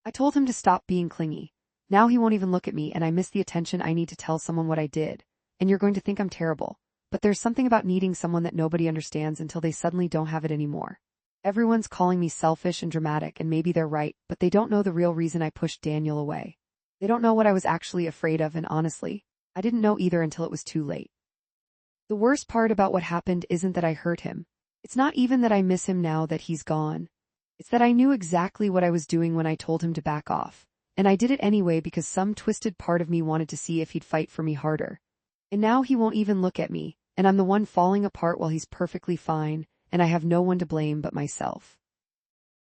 I told him to stop being clingy. Now he won't even look at me and I miss the attention. I need to tell someone what I did. And you're going to think I'm terrible. But there's something about needing someone that nobody understands until they suddenly don't have it anymore. Everyone's calling me selfish and dramatic, and maybe they're right, but they don't know the real reason I pushed Daniel away. They don't know what I was actually afraid of, and honestly, I didn't know either until it was too late. The worst part about what happened isn't that I hurt him. It's not even that I miss him now that he's gone. It's that I knew exactly what I was doing when I told him to back off. And I did it anyway because some twisted part of me wanted to see if he'd fight for me harder. And now he won't even look at me, and I'm the one falling apart while he's perfectly fine, and I have no one to blame but myself.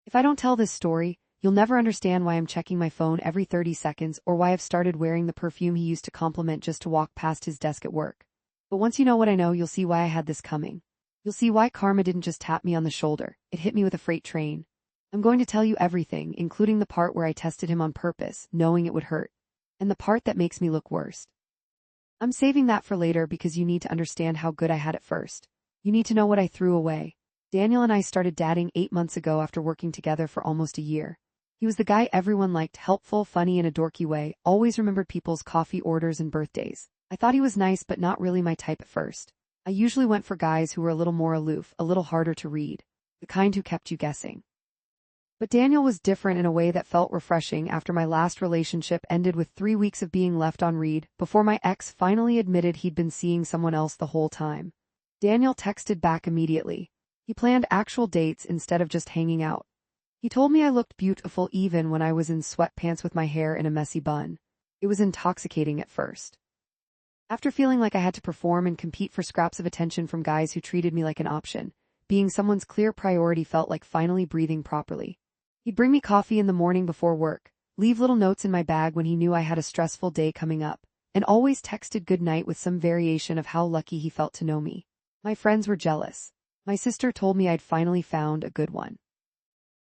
If I don't tell this story, you'll never understand why I'm checking my phone every 30 seconds or why I've started wearing the perfume he used to compliment just to walk past his desk at work. But once you know what I know, you'll see why I had this coming. You'll see why karma didn't just tap me on the shoulder, it hit me with a freight train. I'm going to tell you everything, including the part where I tested him on purpose, knowing it would hurt. And the part that makes me look worse. I'm saving that for later because you need to understand how good I had it first. You need to know what I threw away. Daniel and I started dating 8 months ago after working together for almost a year. He was the guy everyone liked, helpful, funny in a dorky way, always remembered people's coffee orders and birthdays. I thought he was nice but not really my type at first. I usually went for guys who were a little more aloof, a little harder to read. The kind who kept you guessing. But Daniel was different in a way that felt refreshing. After my last relationship ended with 3 weeks of being left on read, before my ex finally admitted he'd been seeing someone else the whole time. Daniel texted back immediately. He planned actual dates instead of just hanging out. He told me I looked beautiful even when I was in sweatpants with my hair in a messy bun. It was intoxicating at first. After feeling like I had to perform and compete for scraps of attention from guys who treated me like an option, being someone's clear priority felt like finally breathing properly. He'd bring me coffee in the morning before work, leave little notes in my bag when he knew I had a stressful day coming up, and always texted goodnight with some variation of how lucky he felt to know me. My friends were jealous. My sister told me I'd finally found a good one.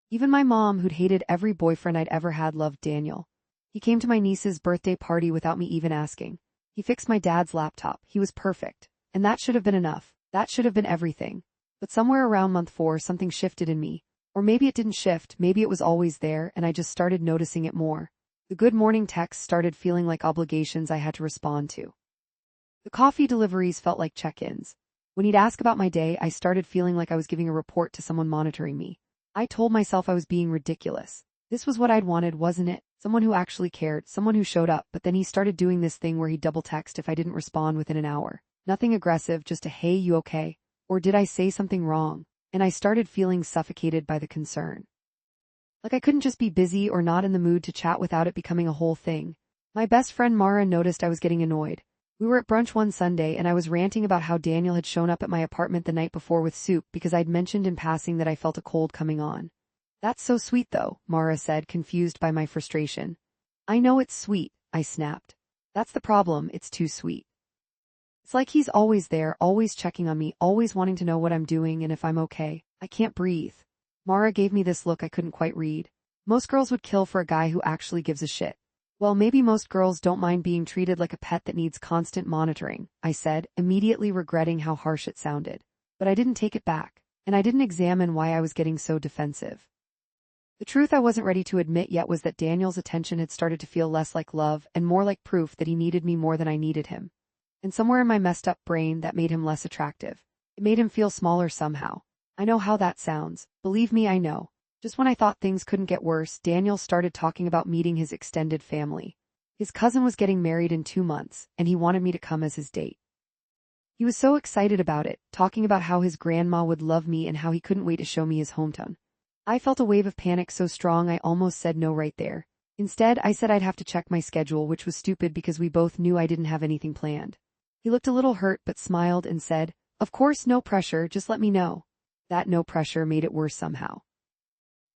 Even my mom, who'd hated every boyfriend I'd ever had, loved Daniel. He came to my niece's birthday party without me even asking. He fixed my dad's laptop. He was perfect. And that should have been enough. That should have been everything. But somewhere around month 4, something shifted in me. Or maybe it didn't shift, maybe it was always there, and I just started noticing it more. The good morning texts started feeling like obligations I had to respond to. The coffee deliveries felt like check-ins. When he'd ask about my day, I started feeling like I was giving a report to someone monitoring me. I told myself I was being ridiculous. This was what I'd wanted, wasn't it? Someone who actually cared, someone who showed up, but then he started doing this thing where he'd double text if I didn't respond within an hour. Nothing aggressive, just a "Hey, you okay? Or did I say something wrong?" And I started feeling suffocated by the concern. Like I couldn't just be busy or not in the mood to chat without it becoming a whole thing. My best friend Mara noticed I was getting annoyed. We were at brunch one Sunday and I was ranting about how Daniel had shown up at my apartment the night before with soup because I'd mentioned in passing that I felt a cold coming on. "That's so sweet though," Mara said, confused by my frustration. "I know it's sweet," I snapped. "That's the problem, it's too sweet. It's like he's always there, always checking on me, always wanting to know what I'm doing and if I'm okay. I can't breathe." Mara gave me this look I couldn't quite read. "Most girls would kill for a guy who actually gives a shit." "Well, maybe most girls don't mind being treated like a pet that needs constant monitoring," I said, immediately regretting how harsh it sounded. But I didn't take it back, and I didn't examine why I was getting so defensive. The truth I wasn't ready to admit yet was that Daniel's attention had started to feel less like love and more like proof that he needed me more than I needed him. And somewhere in my messed up brain that made him less attractive. It made him feel smaller somehow. I know how that sounds. Believe me, I know. Just when I thought things couldn't get worse, Daniel started talking about meeting his extended family. His cousin was getting married in 2 months, and he wanted me to come as his date. He was so excited about it, talking about how his grandma would love me and how he couldn't wait to show me his hometown. I felt a wave of panic so strong I almost said no right there. Instead, I said I'd have to check my schedule, which was stupid because we both knew I didn't have anything planned. He looked a little hurt but smiled and said, "Of course, no pressure, just let me know." That no pressure made it worse somehow.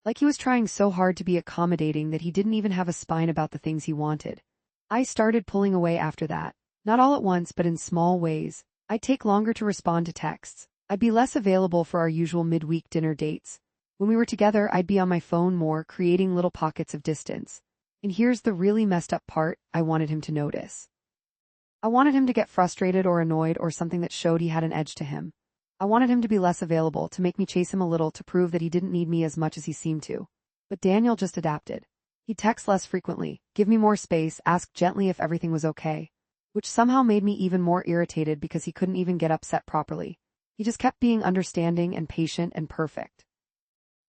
Like he was trying so hard to be accommodating that he didn't even have a spine about the things he wanted. I started pulling away after that. Not all at once, but in small ways. I'd take longer to respond to texts. I'd be less available for our usual midweek dinner dates. When we were together, I'd be on my phone more, creating little pockets of distance. And here's the really messed up part, I wanted him to notice. I wanted him to get frustrated or annoyed or something that showed he had an edge to him. I wanted him to be less available, to make me chase him a little, to prove that he didn't need me as much as he seemed to. But Daniel just adapted. He'd text less frequently, give me more space, ask gently if everything was okay, which somehow made me even more irritated because he couldn't even get upset properly. He just kept being understanding and patient and perfect.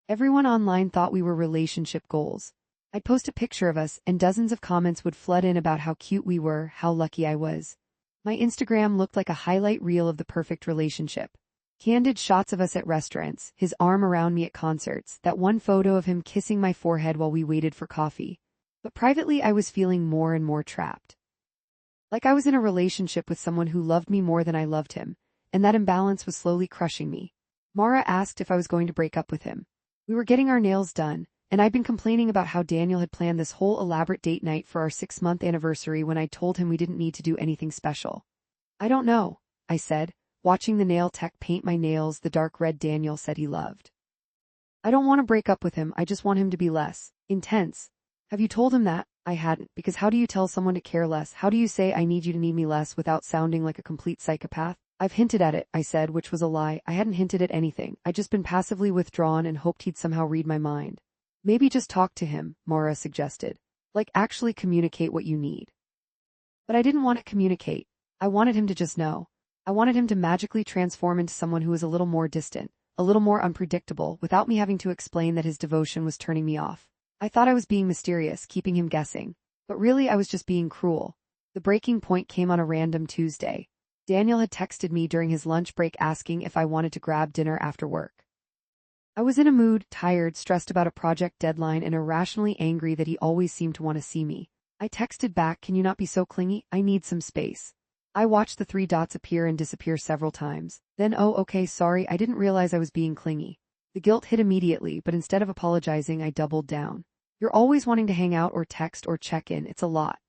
Everyone online thought we were relationship goals. I'd post a picture of us, and dozens of comments would flood in about how cute we were, how lucky I was. My Instagram looked like a highlight reel of the perfect relationship. Candid shots of us at restaurants, his arm around me at concerts, that one photo of him kissing my forehead while we waited for coffee. But privately, I was feeling more and more trapped. Like I was in a relationship with someone who loved me more than I loved him, and that imbalance was slowly crushing me. Mara asked if I was going to break up with him. We were getting our nails done, and I'd been complaining about how Daniel had planned this whole elaborate date night for our 6-month anniversary when I told him we didn't need to do anything special. I don't know, I said, watching the nail tech paint my nails the dark red Daniel said he loved. I don't want to break up with him, I just want him to be less intense. Have you told him that? I hadn't, because how do you tell someone to care less? How do you say I need you to need me less without sounding like a complete psychopath? I've hinted at it, I said, which was a lie. I hadn't hinted at anything. I'd just been passively withdrawn and hoped he'd somehow read my mind. Maybe just talk to him, Mara suggested. Like actually communicate what you need. But I didn't want to communicate. I wanted him to just know. I wanted him to magically transform into someone who was a little more distant, a little more unpredictable, without me having to explain that his devotion was turning me off. I thought I was being mysterious, keeping him guessing. But really I was just being cruel. The breaking point came on a random Tuesday. Daniel had texted me during his lunch break asking if I wanted to grab dinner after work. I was in a mood, tired, stressed about a project deadline, and irrationally angry that he always seemed to want to see me. I texted back, "Can you not be so clingy? I need some space." I watched the 3 dots appear and disappear several times. Then, "Oh, okay, sorry, I didn't realize I was being clingy." The guilt hit immediately, but instead of apologizing, I doubled down. "You're always wanting to hang out or text or check in, it's a lot."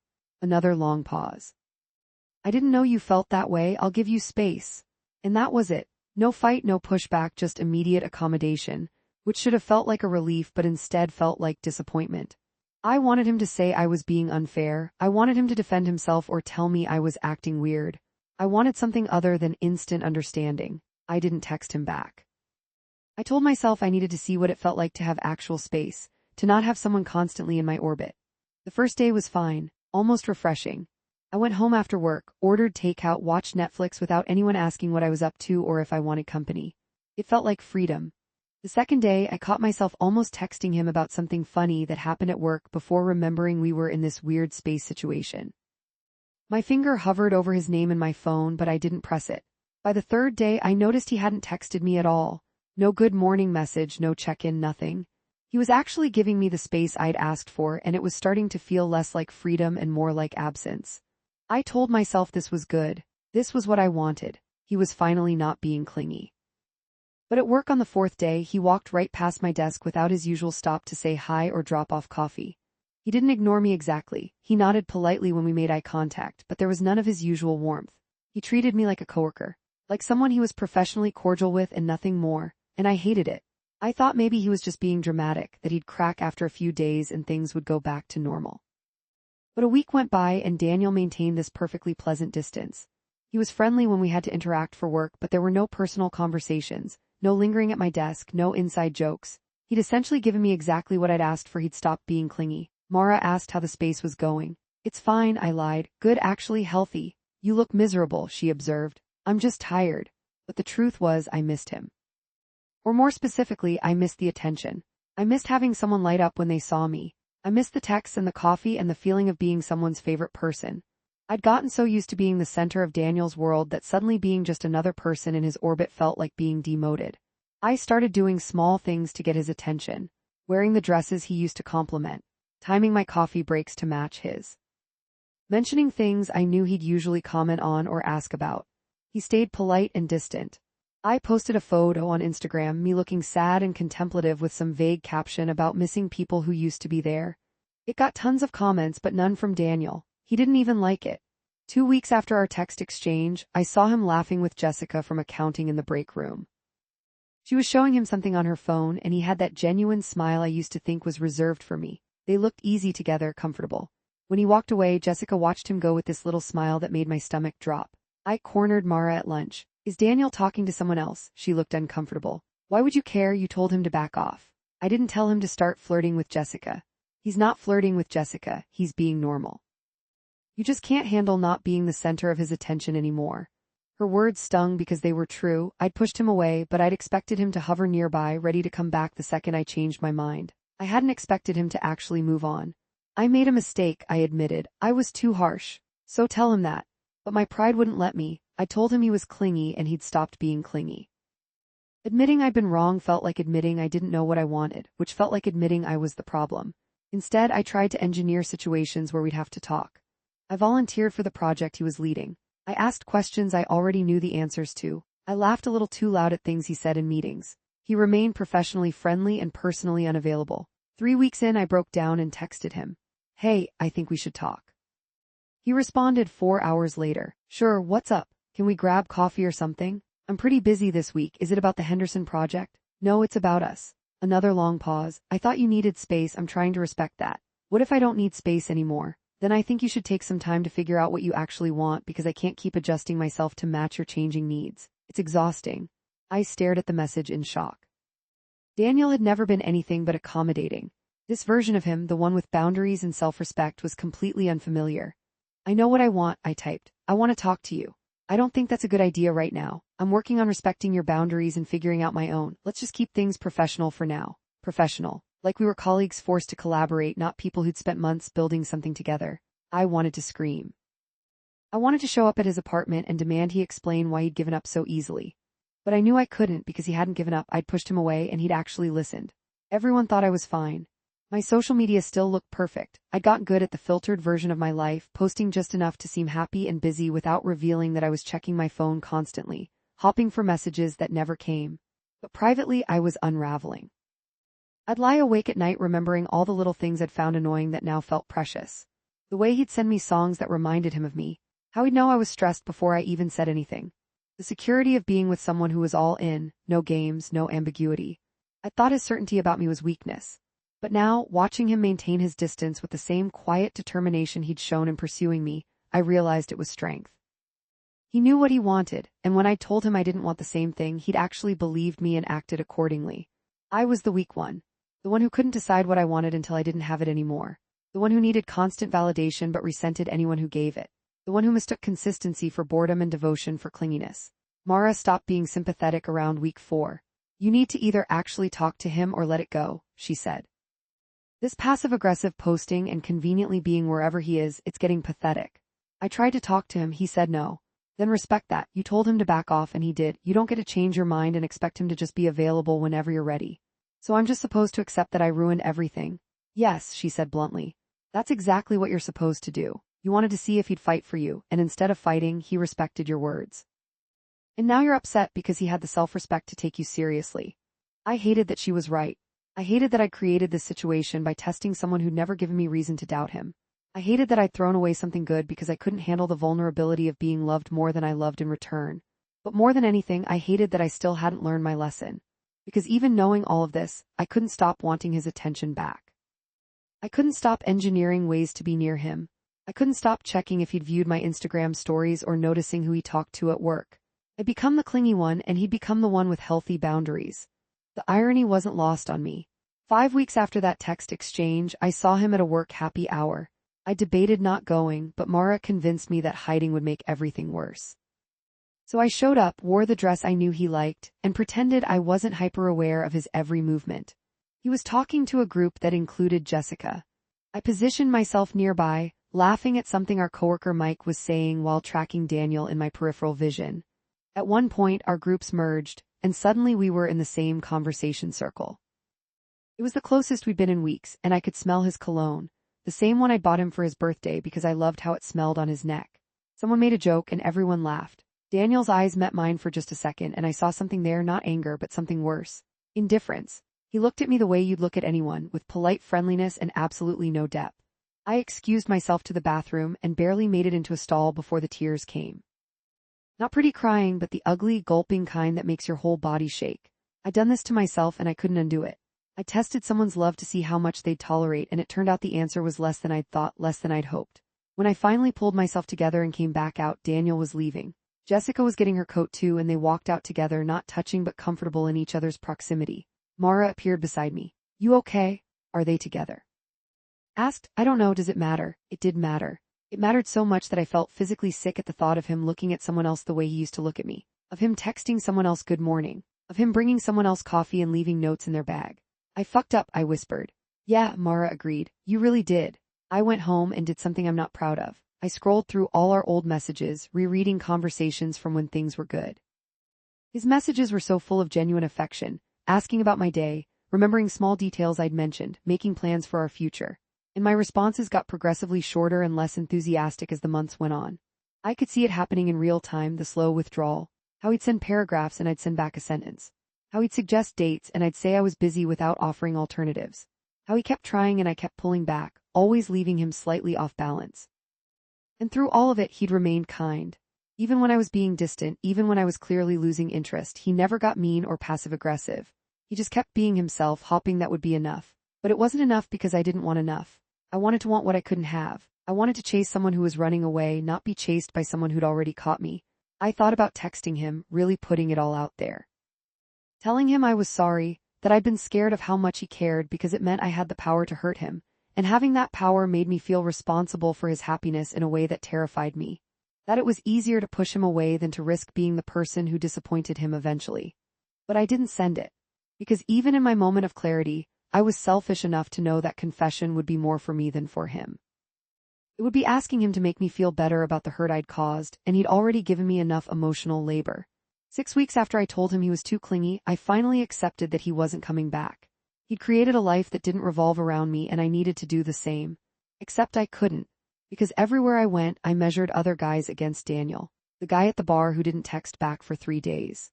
Another long pause. "I didn't know you felt that way, I'll give you space." And that was it. No fight, no pushback, just immediate accommodation, which should have felt like a relief but instead felt like disappointment. I wanted him to say I was being unfair. I wanted him to defend himself or tell me I was acting weird. I wanted something other than instant understanding. I didn't text him back. I told myself I needed to see what it felt like to have actual space, to not have someone constantly in my orbit. The first day was fine, almost refreshing. I went home after work, ordered takeout, watched Netflix without anyone asking what I was up to or if I wanted company. It felt like freedom. The second day, I caught myself almost texting him about something funny that happened at work before remembering we were in this weird space situation. My finger hovered over his name in my phone, but I didn't press it. By the third day, I noticed he hadn't texted me at all. No good morning message, no check-in, nothing. He was actually giving me the space I'd asked for, and it was starting to feel less like freedom and more like absence. I told myself this was good. This was what I wanted. He was finally not being clingy. But at work on the 4th day, he walked right past my desk without his usual stop to say hi or drop off coffee. He didn't ignore me exactly. He nodded politely when we made eye contact, but there was none of his usual warmth. He treated me like a coworker, like someone he was professionally cordial with and nothing more, and I hated it. I thought maybe he was just being dramatic, that he'd crack after a few days and things would go back to normal. But a week went by and Daniel maintained this perfectly pleasant distance. He was friendly when we had to interact for work, but there were no personal conversations, no lingering at my desk, no inside jokes. He'd essentially given me exactly what I'd asked for. He'd stopped being clingy. Mara asked how the space was going. "It's fine," I lied. "Good, actually healthy." "You look miserable," she observed. "I'm just tired." But the truth was I missed him. Or more specifically, I missed the attention. I missed having someone light up when they saw me. I missed the texts and the coffee and the feeling of being someone's favorite person. I'd gotten so used to being the center of Daniel's world that suddenly being just another person in his orbit felt like being demoted. I started doing small things to get his attention, wearing the dresses he used to compliment, timing my coffee breaks to match his, mentioning things I knew he'd usually comment on or ask about. He stayed polite and distant. I posted a photo on Instagram, me looking sad and contemplative with some vague caption about missing people who used to be there. It got tons of comments, but none from Daniel. He didn't even like it. 2 weeks after our text exchange, I saw him laughing with Jessica from accounting in the break room. She was showing him something on her phone, and he had that genuine smile I used to think was reserved for me. They looked easy together, comfortable. When he walked away, Jessica watched him go with this little smile that made my stomach drop. I cornered Mara at lunch. "Is Daniel talking to someone else?" She looked uncomfortable. "Why would you care? You told him to back off." "I didn't tell him to start flirting with Jessica." He's not flirting with Jessica, he's being normal. You just can't handle not being the center of his attention anymore. Her words stung because they were true. I'd pushed him away, but I'd expected him to hover nearby, ready to come back the second I changed my mind. I hadn't expected him to actually move on. I made a mistake, I admitted. I was too harsh. So tell him that. But my pride wouldn't let me. I told him he was clingy and he'd stopped being clingy. Admitting I'd been wrong felt like admitting I didn't know what I wanted, which felt like admitting I was the problem. Instead, I tried to engineer situations where we'd have to talk. I volunteered for the project he was leading. I asked questions I already knew the answers to. I laughed a little too loud at things he said in meetings. He remained professionally friendly and personally unavailable. 3 weeks in, I broke down and texted him. Hey, I think we should talk. He responded 4 hours later. Sure, what's up? Can we grab coffee or something? I'm pretty busy this week. Is it about the Henderson project? No, it's about us. Another long pause. I thought you needed space. I'm trying to respect that. What if I don't need space anymore? Then I think you should take some time to figure out what you actually want, because I can't keep adjusting myself to match your changing needs. It's exhausting. I stared at the message in shock. Daniel had never been anything but accommodating. This version of him, the one with boundaries and self-respect, was completely unfamiliar. I know what I want, I typed. I want to talk to you. I don't think that's a good idea right now. I'm working on respecting your boundaries and figuring out my own. Let's just keep things professional for now. Professional. Like we were colleagues forced to collaborate, not people who'd spent months building something together. I wanted to scream. I wanted to show up at his apartment and demand he explain why he'd given up so easily. But I knew I couldn't, because he hadn't given up. I'd pushed him away and he'd actually listened. Everyone thought I was fine. My social media still looked perfect. I'd gotten good at the filtered version of my life, posting just enough to seem happy and busy without revealing that I was checking my phone constantly, hopping for messages that never came. But privately, I was unraveling. I'd lie awake at night remembering all the little things I'd found annoying that now felt precious. The way he'd send me songs that reminded him of me. How he'd know I was stressed before I even said anything. The security of being with someone who was all in, no games, no ambiguity. I thought his certainty about me was weakness. But now, watching him maintain his distance with the same quiet determination he'd shown in pursuing me, I realized it was strength. He knew what he wanted, and when I told him I didn't want the same thing, he'd actually believed me and acted accordingly. I was the weak one. The one who couldn't decide what I wanted until I didn't have it anymore. The one who needed constant validation but resented anyone who gave it. The one who mistook consistency for boredom and devotion for clinginess. Mara stopped being sympathetic around week 4. You need to either actually talk to him or let it go, she said. This passive-aggressive posting and conveniently being wherever he is, it's getting pathetic. I tried to talk to him, he said no. Then respect that. You told him to back off and he did. You don't get to change your mind and expect him to just be available whenever you're ready. So I'm just supposed to accept that I ruined everything? Yes, she said bluntly. That's exactly what you're supposed to do. You wanted to see if he'd fight for you, and instead of fighting, he respected your words. And now you're upset because he had the self-respect to take you seriously. I hated that she was right. I hated that I'd created this situation by testing someone who'd never given me reason to doubt him. I hated that I'd thrown away something good because I couldn't handle the vulnerability of being loved more than I loved in return. But more than anything, I hated that I still hadn't learned my lesson. Because even knowing all of this, I couldn't stop wanting his attention back. I couldn't stop engineering ways to be near him. I couldn't stop checking if he'd viewed my Instagram stories or noticing who he talked to at work. I'd become the clingy one and he'd become the one with healthy boundaries. The irony wasn't lost on me. 5 weeks after that text exchange, I saw him at a work happy hour. I debated not going, but Mara convinced me that hiding would make everything worse. So I showed up, wore the dress I knew he liked, and pretended I wasn't hyper-aware of his every movement. He was talking to a group that included Jessica. I positioned myself nearby, laughing at something our coworker Mike was saying while tracking Daniel in my peripheral vision. At one point, our groups merged, and suddenly we were in the same conversation circle. It was the closest we'd been in weeks, and I could smell his cologne, the same one I bought him for his birthday because I loved how it smelled on his neck. Someone made a joke and everyone laughed. Daniel's eyes met mine for just a second, and I saw something there, not anger, but something worse. Indifference. He looked at me the way you'd look at anyone, with polite friendliness and absolutely no depth. I excused myself to the bathroom and barely made it into a stall before the tears came. Not pretty crying, but the ugly, gulping kind that makes your whole body shake. I'd done this to myself and I couldn't undo it. I tested someone's love to see how much they'd tolerate, and it turned out the answer was less than I'd thought, less than I'd hoped. When I finally pulled myself together and came back out, Daniel was leaving. Jessica was getting her coat too, and they walked out together, not touching but comfortable in each other's proximity. Mara appeared beside me. You okay? Are they together? Asked, I don't know, does it matter? It did matter. It mattered so much that I felt physically sick at the thought of him looking at someone else the way he used to look at me, of him texting someone else good morning, of him bringing someone else coffee and leaving notes in their bag. I fucked up, I whispered. Yeah, Mara agreed. You really did. I went home and did something I'm not proud of. I scrolled through all our old messages, rereading conversations from when things were good. His messages were so full of genuine affection, asking about my day, remembering small details I'd mentioned, making plans for our future. And my responses got progressively shorter and less enthusiastic as the months went on. I could see it happening in real time, the slow withdrawal, how he'd send paragraphs and I'd send back a sentence, how he'd suggest dates and I'd say I was busy without offering alternatives, how he kept trying and I kept pulling back, always leaving him slightly off balance. And through all of it, he'd remained kind. Even when I was being distant, even when I was clearly losing interest, he never got mean or passive-aggressive. He just kept being himself, hoping that would be enough. But it wasn't enough because I didn't want enough. I wanted to want what I couldn't have. I wanted to chase someone who was running away, not be chased by someone who'd already caught me. I thought about texting him, really putting it all out there. Telling him I was sorry, that I'd been scared of how much he cared because it meant I had the power to hurt him, and having that power made me feel responsible for his happiness in a way that terrified me. That it was easier to push him away than to risk being the person who disappointed him eventually. But I didn't send it. Because even in my moment of clarity, I was selfish enough to know that confession would be more for me than for him. It would be asking him to make me feel better about the hurt I'd caused, and he'd already given me enough emotional labor. 6 weeks after I told him he was too clingy, I finally accepted that he wasn't coming back. He'd created a life that didn't revolve around me and I needed to do the same. Except I couldn't. Because everywhere I went, I measured other guys against Daniel, the guy at the bar who didn't text back for 3 days.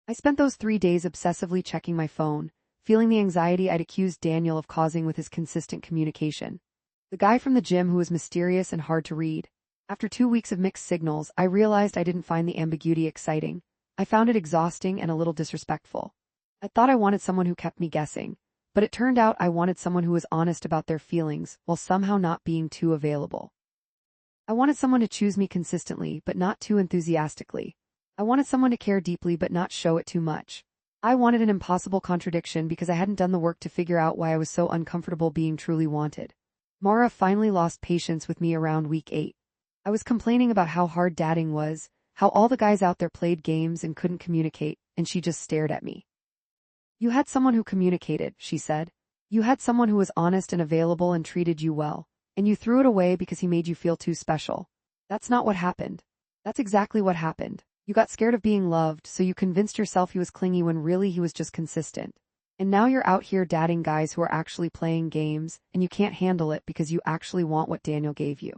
I spent those 3 days obsessively checking my phone, feeling the anxiety I'd accused Daniel of causing with his consistent communication. The guy from the gym who was mysterious and hard to read. After 2 weeks of mixed signals, I realized I didn't find the ambiguity exciting. I found it exhausting and a little disrespectful. I thought I wanted someone who kept me guessing, but it turned out I wanted someone who was honest about their feelings while somehow not being too available. I wanted someone to choose me consistently, but not too enthusiastically. I wanted someone to care deeply but not show it too much. I wanted an impossible contradiction because I hadn't done the work to figure out why I was so uncomfortable being truly wanted. Mara finally lost patience with me around week 8. I was complaining about how hard dating was, how all the guys out there played games and couldn't communicate, and she just stared at me. You had someone who communicated, she said. You had someone who was honest and available and treated you well, and you threw it away because he made you feel too special. That's not what happened. That's exactly what happened. You got scared of being loved, so you convinced yourself he was clingy when really he was just consistent. And now you're out here dating guys who are actually playing games, and you can't handle it because you actually want what Daniel gave you.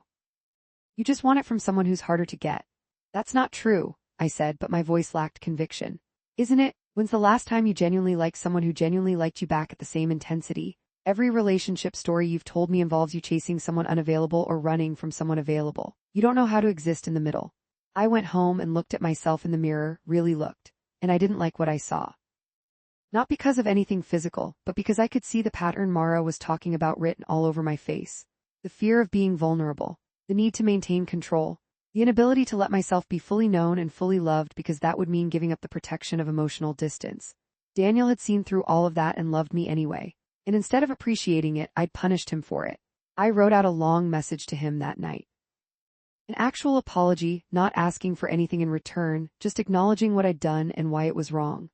You just want it from someone who's harder to get. That's not true, I said, but my voice lacked conviction. Isn't it? When's the last time you genuinely liked someone who genuinely liked you back at the same intensity? Every relationship story you've told me involves you chasing someone unavailable or running from someone available. You don't know how to exist in the middle. I went home and looked at myself in the mirror, really looked, and I didn't like what I saw. Not because of anything physical, but because I could see the pattern Mara was talking about written all over my face. The fear of being vulnerable, the need to maintain control, the inability to let myself be fully known and fully loved because that would mean giving up the protection of emotional distance. Daniel had seen through all of that and loved me anyway, and instead of appreciating it, I'd punished him for it. I wrote out a long message to him that night. An actual apology, not asking for anything in return, just acknowledging what I'd done and why it was wrong.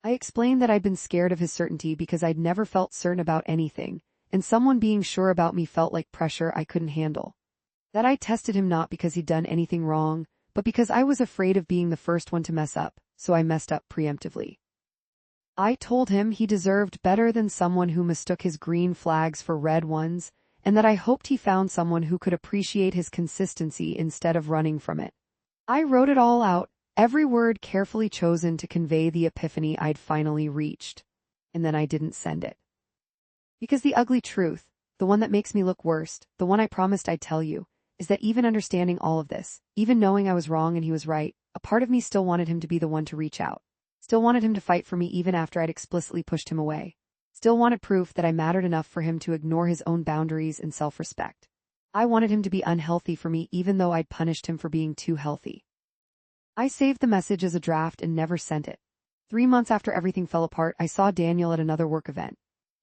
I explained that I'd been scared of his certainty because I'd never felt certain about anything, and someone being sure about me felt like pressure I couldn't handle. That I tested him not because he'd done anything wrong, but because I was afraid of being the first one to mess up, so I messed up preemptively. I told him he deserved better than someone who mistook his green flags for red ones, and that I hoped he found someone who could appreciate his consistency instead of running from it. I wrote it all out, every word carefully chosen to convey the epiphany I'd finally reached. And then I didn't send it. Because the ugly truth, the one that makes me look worst, the one I promised I'd tell you, is that even understanding all of this, even knowing I was wrong and he was right, a part of me still wanted him to be the one to reach out. Still wanted him to fight for me even after I'd explicitly pushed him away. Still wanted proof that I mattered enough for him to ignore his own boundaries and self-respect. I wanted him to be unhealthy for me even though I'd punished him for being too healthy. I saved the message as a draft and never sent it. 3 months after everything fell apart, I saw Daniel at another work event.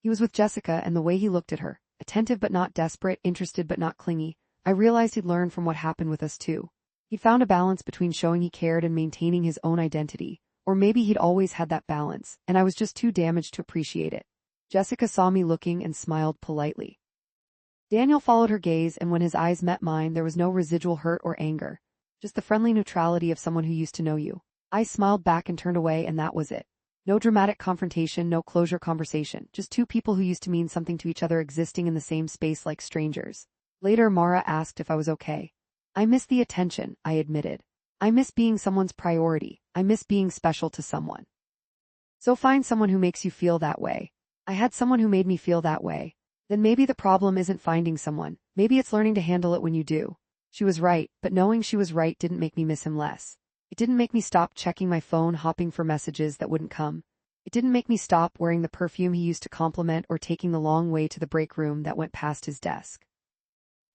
He was with Jessica, and the way he looked at her, attentive but not desperate, interested but not clingy. I realized he'd learned from what happened with us too. He'd found a balance between showing he cared and maintaining his own identity. Or maybe he'd always had that balance, and I was just too damaged to appreciate it. Jessica saw me looking and smiled politely. Daniel followed her gaze, and when his eyes met mine, there was no residual hurt or anger. Just the friendly neutrality of someone who used to know you. I smiled back and turned away, and that was it. No dramatic confrontation, no closure conversation. Just two people who used to mean something to each other existing in the same space like strangers. Later, Mara asked if I was okay. I miss the attention, I admitted. I miss being someone's priority. I miss being special to someone. So find someone who makes you feel that way. I had someone who made me feel that way. Then maybe the problem isn't finding someone. Maybe it's learning to handle it when you do. She was right, but knowing she was right didn't make me miss him less. It didn't make me stop checking my phone, hopping for messages that wouldn't come. It didn't make me stop wearing the perfume he used to compliment or taking the long way to the break room that went past his desk.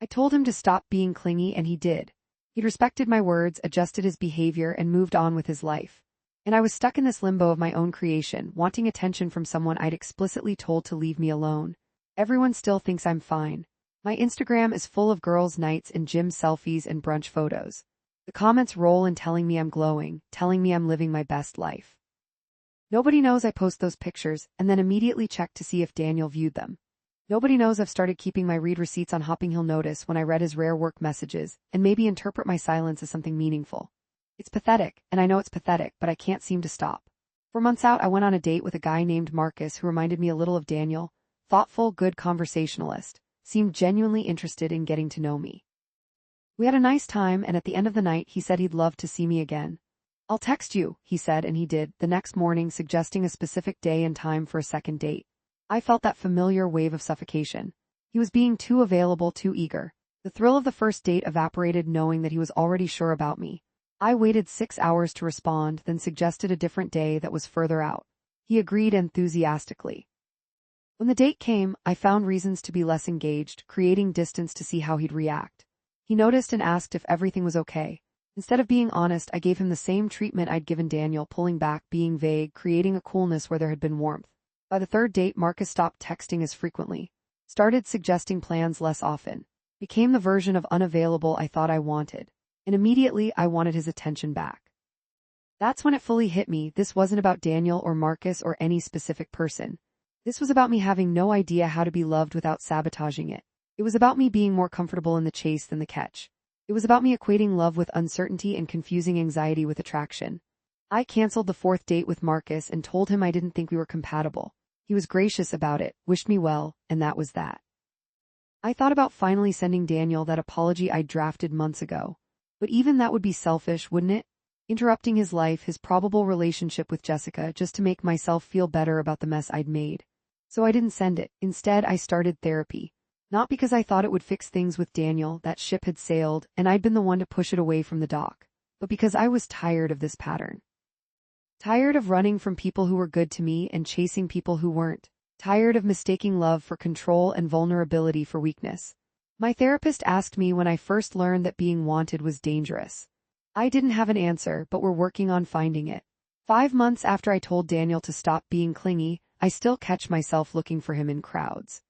I told him to stop being clingy, and he did. He'd respected my words, adjusted his behavior, and moved on with his life. And I was stuck in this limbo of my own creation, wanting attention from someone I'd explicitly told to leave me alone. Everyone still thinks I'm fine. My Instagram is full of girls' nights and gym selfies and brunch photos. The comments roll in telling me I'm glowing, telling me I'm living my best life. Nobody knows I post those pictures and then immediately check to see if Daniel viewed them. Nobody knows I've started keeping my read receipts on hoping he'll notice when I read his rare work messages and maybe interpret my silence as something meaningful. It's pathetic, and I know it's pathetic, but I can't seem to stop. 4 months out, I went on a date with a guy named Marcus who reminded me a little of Daniel. Thoughtful, good conversationalist, seemed genuinely interested in getting to know me. We had a nice time, and at the end of the night he said he'd love to see me again. I'll text you, he said, and he did, the next morning, suggesting a specific day and time for a second date. I felt that familiar wave of suffocation. He was being too available, too eager. The thrill of the first date evaporated knowing that he was already sure about me. I waited 6 hours to respond, then suggested a different day that was further out. He agreed enthusiastically. When the date came, I found reasons to be less engaged, creating distance to see how he'd react. He noticed and asked if everything was okay. Instead of being honest, I gave him the same treatment I'd given Daniel, pulling back, being vague, creating a coolness where there had been warmth. By the third date, Marcus stopped texting as frequently, started suggesting plans less often, became the version of unavailable I thought I wanted, and immediately I wanted his attention back. That's when it fully hit me. This wasn't about Daniel or Marcus or any specific person. This was about me having no idea how to be loved without sabotaging it. It was about me being more comfortable in the chase than the catch. It was about me equating love with uncertainty and confusing anxiety with attraction. I canceled the 4th date with Marcus and told him I didn't think we were compatible. He was gracious about it, wished me well, and that was that. I thought about finally sending Daniel that apology I'd drafted months ago. But even that would be selfish, wouldn't it? Interrupting his life, his probable relationship with Jessica, just to make myself feel better about the mess I'd made. So I didn't send it. Instead, I started therapy. Not because I thought it would fix things with Daniel, that ship had sailed, and I'd been the one to push it away from the dock, but because I was tired of this pattern. Tired of running from people who were good to me and chasing people who weren't. Tired of mistaking love for control and vulnerability for weakness. My therapist asked me when I first learned that being wanted was dangerous. I didn't have an answer, but we're working on finding it. 5 months after I told Daniel to stop being clingy, I still catch myself looking for him in crowds.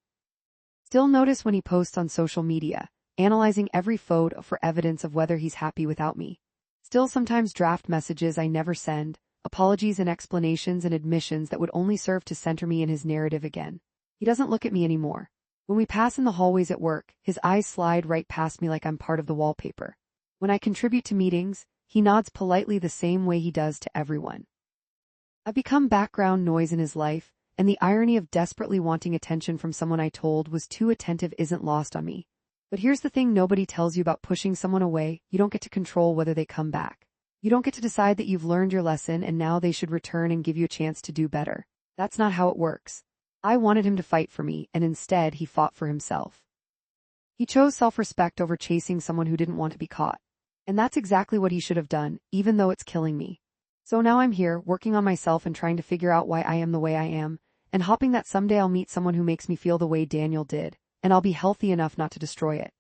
Still notice when he posts on social media, analyzing every photo for evidence of whether he's happy without me. Still sometimes draft messages I never send, apologies and explanations and admissions that would only serve to center me in his narrative again. He doesn't look at me anymore. When we pass in the hallways at work, his eyes slide right past me like I'm part of the wallpaper. When I contribute to meetings, he nods politely the same way he does to everyone. I've become background noise in his life, and the irony of desperately wanting attention from someone I told was too attentive isn't lost on me. But here's the thing nobody tells you about pushing someone away: you don't get to control whether they come back. You don't get to decide that you've learned your lesson and now they should return and give you a chance to do better. That's not how it works. I wanted him to fight for me, and instead he fought for himself. He chose self-respect over chasing someone who didn't want to be caught. And that's exactly what he should have done, even though it's killing me. So now I'm here, working on myself and trying to figure out why I am the way I am, and hoping that someday I'll meet someone who makes me feel the way Daniel did, and I'll be healthy enough not to destroy it.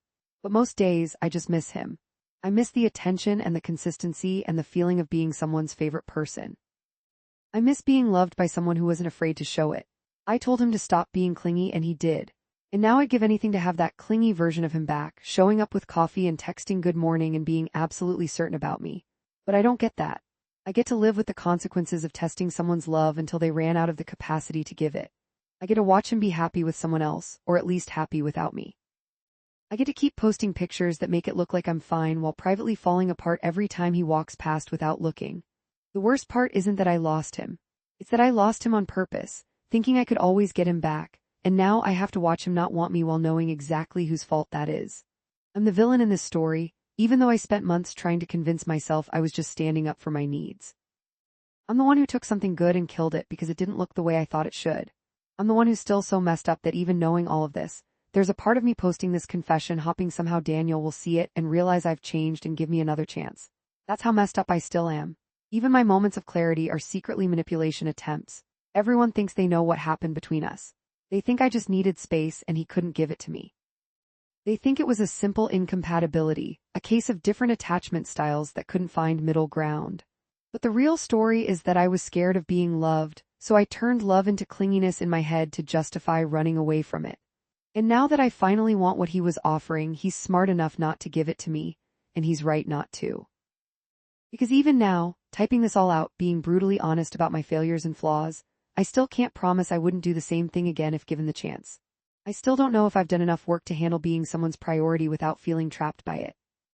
But most days, I just miss him. I miss the attention and the consistency and the feeling of being someone's favorite person. I miss being loved by someone who wasn't afraid to show it. I told him to stop being clingy, and he did. And now I'd give anything to have that clingy version of him back, showing up with coffee and texting good morning and being absolutely certain about me. But I don't get that. I get to live with the consequences of testing someone's love until they ran out of the capacity to give it. I get to watch him be happy with someone else, or at least happy without me. I get to keep posting pictures that make it look like I'm fine while privately falling apart every time he walks past without looking. The worst part isn't that I lost him. It's that I lost him on purpose, thinking I could always get him back, and now I have to watch him not want me while knowing exactly whose fault that is. I'm the villain in this story, even though I spent months trying to convince myself I was just standing up for my needs. I'm the one who took something good and killed it because it didn't look the way I thought it should. I'm the one who's still so messed up that even knowing all of this, there's a part of me posting this confession hoping somehow Daniel will see it and realize I've changed and give me another chance. That's how messed up I still am. Even my moments of clarity are secretly manipulation attempts. Everyone thinks they know what happened between us. They think I just needed space and he couldn't give it to me. They think it was a simple incompatibility, a case of different attachment styles that couldn't find middle ground. But the real story is that I was scared of being loved, so I turned love into clinginess in my head to justify running away from it. And now that I finally want what he was offering, he's smart enough not to give it to me, and he's right not to. Because even now, typing this all out, being brutally honest about my failures and flaws, I still can't promise I wouldn't do the same thing again if given the chance. I still don't know if I've done enough work to handle being someone's priority without feeling trapped by it.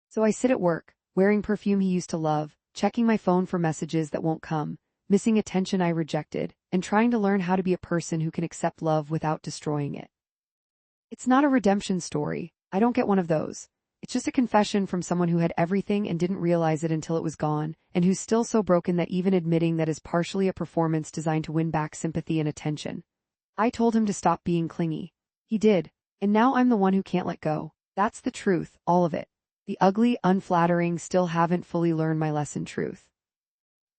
So I sit at work, wearing perfume he used to love, checking my phone for messages that won't come, missing attention I rejected, and trying to learn how to be a person who can accept love without destroying it. It's not a redemption story. I don't get one of those. It's just a confession from someone who had everything and didn't realize it until it was gone, and who's still so broken that even admitting that is partially a performance designed to win back sympathy and attention. I told him to stop being clingy. He did, and now I'm the one who can't let go. That's the truth, all of it. The ugly, unflattering, still haven't fully learned my lesson truth.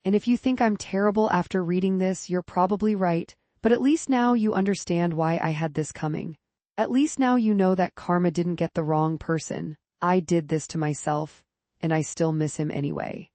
And if you think I'm terrible after reading this, you're probably right, but at least now you understand why I had this coming. At least now you know that karma didn't get the wrong person. I did this to myself, and I still miss him anyway.